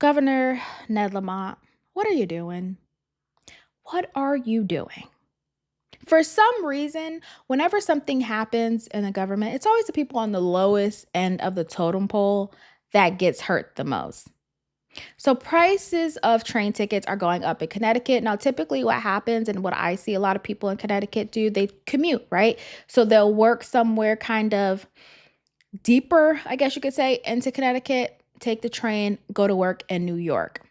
Governor Ned Lamont, what are you doing? What are you doing? For some reason, whenever something happens in the government, it's always the people on the lowest end of the totem pole that gets hurt the most. So prices of train tickets are going up in Connecticut. Now, typically what happens and what I see a lot of people in Connecticut do, they commute, right? So they'll work somewhere kind of deeper, I guess you could say, into Connecticut, take the train, go to work in New York,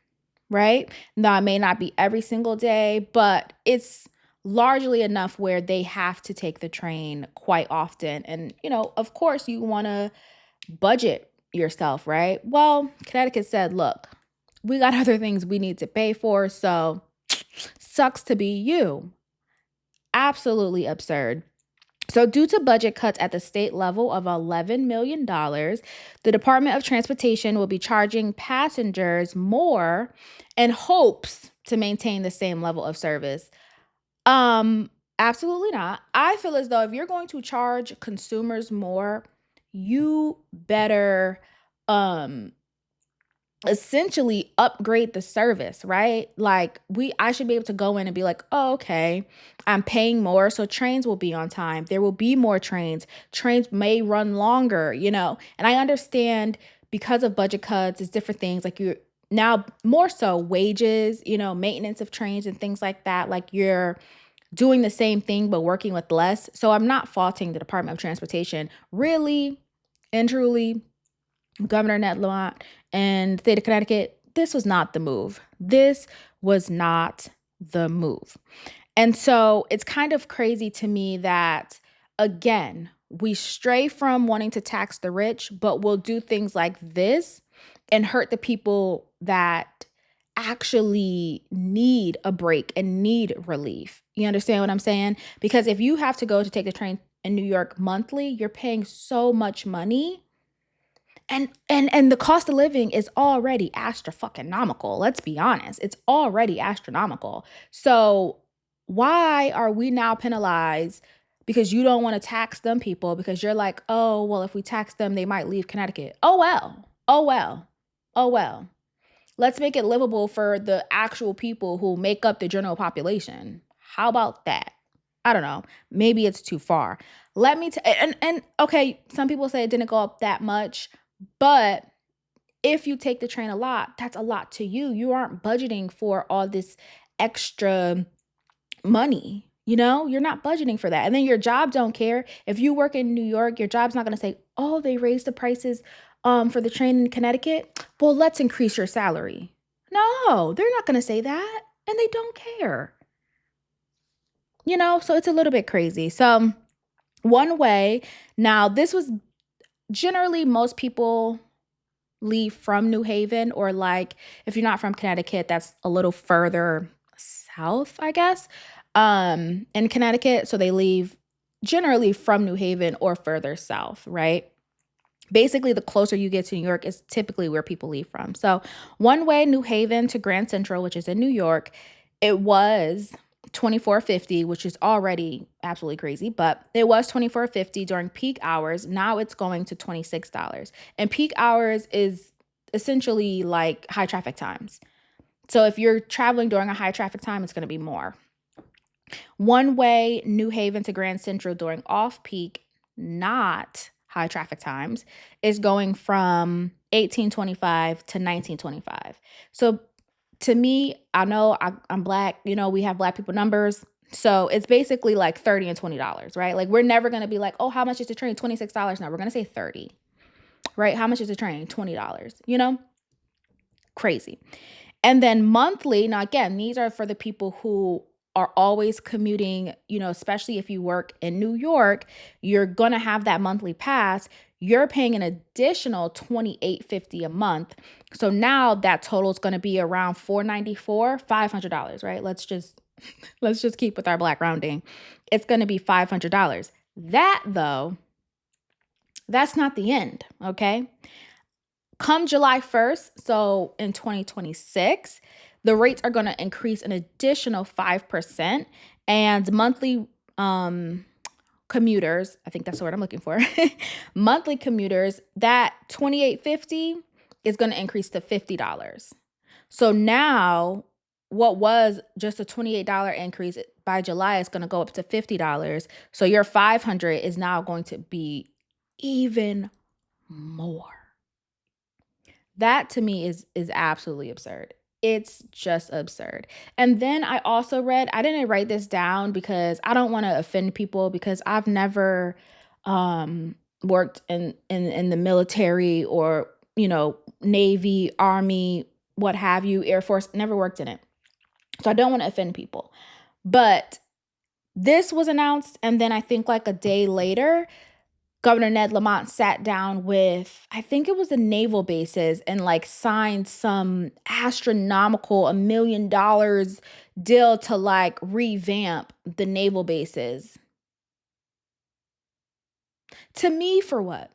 right? Now, it may not be every single day, but it's largely enough where they have to take the train quite often. And, of course, you want to budget yourself, right? Well, Connecticut said, look, we got other things we need to pay for, so sucks to be you. Absolutely absurd. So, due to budget cuts at the state level of $11 million, the Department of Transportation will be charging passengers more in hopes to maintain the same level of service. Absolutely not. I feel as though if you're going to charge consumers more, you better um essentially upgrade the service, right? Like I should be able to go in and be like, "Oh, okay. I'm paying more, so trains will be on time. There will be more trains. Trains may run longer, And I understand because of budget cuts, it's different things like you now more so wages, maintenance of trains and things like that. Like you're doing the same thing but working with less. So I'm not faulting the Department of Transportation. Really and truly, Governor Ned Lamont and the state of Connecticut, this was not the move. This was not the move. And so it's kind of crazy to me that, again, we stray from wanting to tax the rich, but we'll do things like this and hurt the people that actually need a break and need relief. You understand what I'm saying? Because if you have to go to take the train in New York monthly, you're paying so much money. And the cost of living is already astronomical. Let's be honest. It's already astronomical. So why are we now penalized because you don't want to tax them people because you're like, oh, well, if we tax them, they might leave Connecticut. Oh, well. Oh, well. Oh, well. Let's make it livable for the actual people who make up the general population. How about that? I don't know. Maybe it's too far. Let me and okay, some people say it didn't go up that much, but if you take the train a lot, that's a lot to you. You aren't budgeting for all this extra money. You're not budgeting for that. And then your job don't care. If you work in New York, your job's not going to say, "Oh, they raised the prices for the train in Connecticut. Well, let's increase your salary." No, they're not going to say that, and they don't care. So it's a little bit crazy. So one way, now this was generally most people leave from New Haven, or like if you're not from Connecticut, that's a little further south, I guess, in Connecticut. So they leave generally from New Haven or further south, right? Basically, the closer you get to New York is typically where people leave from. So one way, New Haven to Grand Central, which is in New York, it was $24.50, which is already absolutely crazy, but it was $24.50 during peak hours. Now it's going to $26. And peak hours is essentially like high traffic times. So if you're traveling during a high traffic time, it's going to be more. One way, New Haven to Grand Central during off peak, not high traffic times, is going from $18.25 to $19.25. So to me, I know I'm Black, we have Black people numbers. So it's basically like $30 and $20, right? Like we're never going to be like, oh, how much is the train? $26. Now we're going to say 30, right? How much is the train? $20, crazy. And then monthly, now again, these are for the people who are always commuting, especially if you work in New York, you're going to have that monthly pass. You're paying an additional $28.50 a month. So now that total is going to be around $494, $500, right? Let's just keep with our Black rounding. It's going to be $500. That though, that's not the end, okay? Come July 1st, so in 2026, the rates are going to increase an additional 5%, and monthly commuters, I think that's the word I'm looking for, monthly commuters, that $28.50 is going to increase to $50. So now what was just a $28 increase by July is going to go up to $50. So your 500 is now going to be even more. That to me is absolutely absurd. It's just absurd. And then I also read, I didn't write this down because I don't want to offend people, because I've never worked in the military, or, Navy, Army, what have you, Air Force, never worked in it. So I don't want to offend people. But this was announced, and then I think like a day later, Governor Ned Lamont sat down with, I think it was the naval bases, and like signed some astronomical $1 million deal to like revamp the naval bases. To me, for what?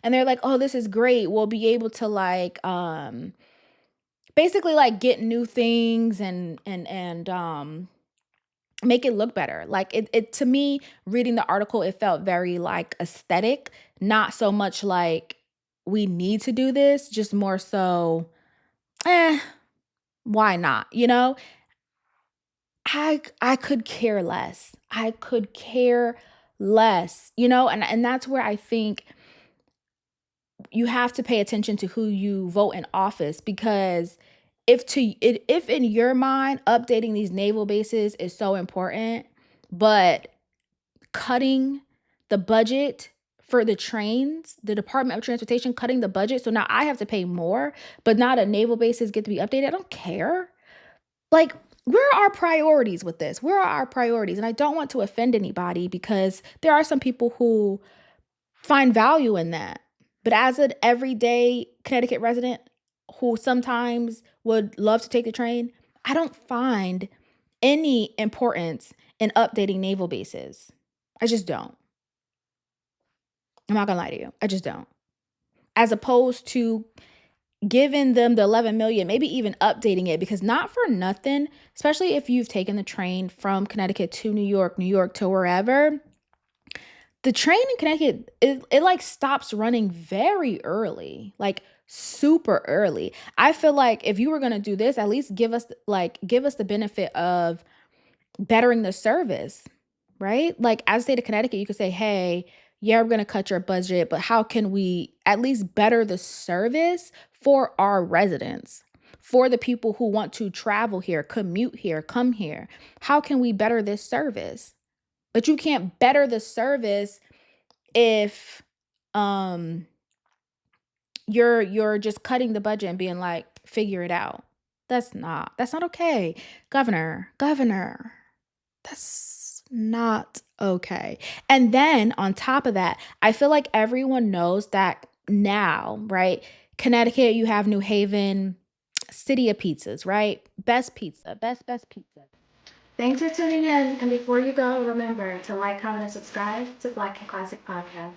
And they're like, oh, this is great. We'll be able to like basically like get new things and make it look better. Like it to me, reading the article, it felt very like aesthetic, not so much like we need to do this, just more so, eh, why not? I could care less. I could care less, and that's where I think you have to pay attention to who you vote in office, because if in your mind updating these naval bases is so important, but cutting the budget for the trains, the Department of Transportation cutting the budget, so now I have to pay more, but not a naval bases get to be updated. I don't care. Like, where are our priorities with this? Where are our priorities? And I don't want to offend anybody, because there are some people who find value in that. But as an everyday Connecticut resident who sometimes would love to take the train, I don't find any importance in updating naval bases. I just don't. I'm not gonna lie to you. I just don't. As opposed to giving them the 11 million, maybe even updating it, because not for nothing, especially if you've taken the train from Connecticut to New York to wherever, the train in Connecticut, it like stops running very early, like super early. I feel like if you were gonna do this, at least give us the benefit of bettering the service, right? Like, as the state of Connecticut, you could say, hey, yeah, we're gonna cut your budget, but how can we at least better the service for our residents? For the people who want to travel here, commute here, come here. How can we better this service? But you can't better the service if um you're just cutting the budget and being like, figure it out. That's not okay. Governor, that's not okay. And then on top of that, I feel like everyone knows that now, right? Connecticut, you have New Haven, city of pizzas, right? Best pizza, best pizza. Thanks for tuning in. And before you go, remember to like, comment, and subscribe to Black and Classic Podcast.